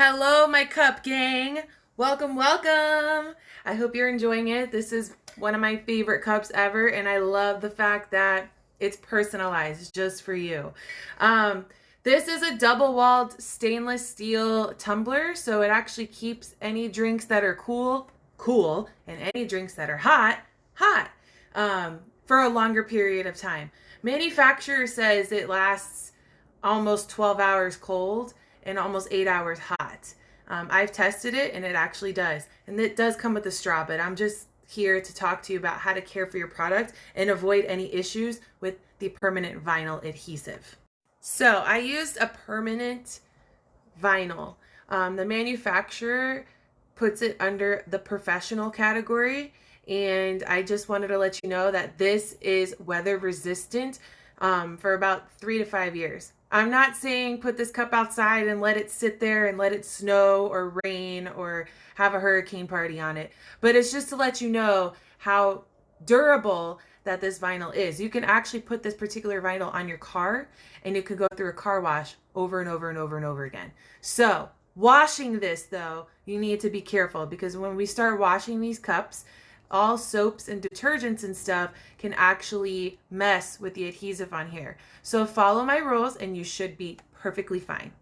Hello, my cup gang. Welcome, welcome. I hope you're enjoying it. This is one of my favorite cups ever, and I love the fact that it's personalized just for you. This is a double-walled stainless steel tumbler, so it actually keeps any drinks that are cool, and any drinks that are hot, for a longer period of time. Manufacturer says it lasts almost 12 hours cold and almost 8 hours hot. I've tested it and it actually does. And it does come with a straw, but I'm just here to talk to you about how to care for your product and avoid any issues with the permanent vinyl adhesive. So I used a permanent vinyl. The manufacturer puts it under the professional category, and I just wanted to let you know that this is weather resistant for about 3 to 5 years. I'm not saying put this cup outside and let it sit there and let it snow or rain or have a hurricane party on it, but it's just to let you know how durable that this vinyl is. You can actually put this particular vinyl on your car and it could go through a car wash over and over and over and over again. So washing this though, you need to be careful, because when we start washing these cups, all soaps and detergents and stuff can actually mess with the adhesive on here. So follow my rules and you should be perfectly fine.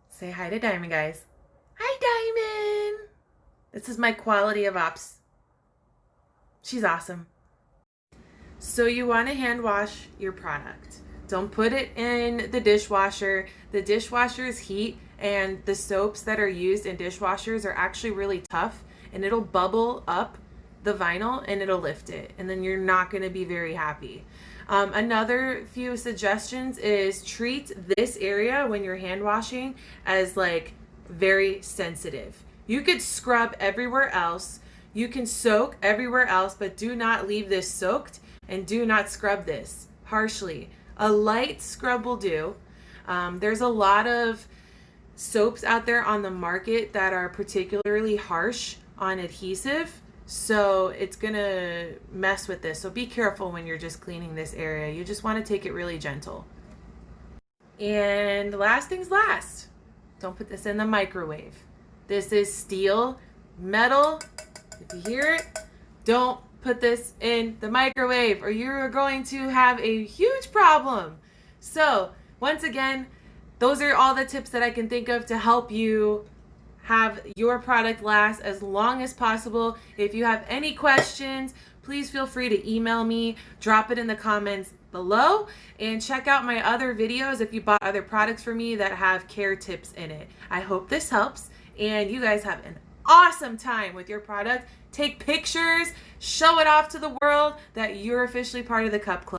Say hi to Diamond, guys. Hi, Diamond. This is my quality of ops. She's awesome. So you want to hand wash your product. Don't put it in the dishwasher. The dishwasher's heat and the soaps that are used in dishwashers are actually really tough, and it'll bubble up the vinyl and it'll lift it, and then you're not going to be very happy. Another few suggestions is treat this area when you're hand washing as like very sensitive. You could scrub everywhere else, you can soak everywhere else, but do not leave this soaked, and do not scrub this harshly. A light scrub will do. There's a lot of soaps out there on the market that are particularly harsh on adhesive, so it's gonna mess with this. So be careful when you're just cleaning this area. You just want to take it really gentle. And last things last, don't put this in the microwave. This is steel, metal. If you hear it, don't put this in the microwave or you're going to have a huge problem. So once again, those are all the tips that I can think of to help you have your product last as long as possible. If you have any questions, please feel free to email me, drop it in the comments below, and check out my other videos if you bought other products from me that have care tips in it. I hope this helps, and you guys have an awesome time with your product. Take pictures, show it off to the world that you're officially part of the Cup Club.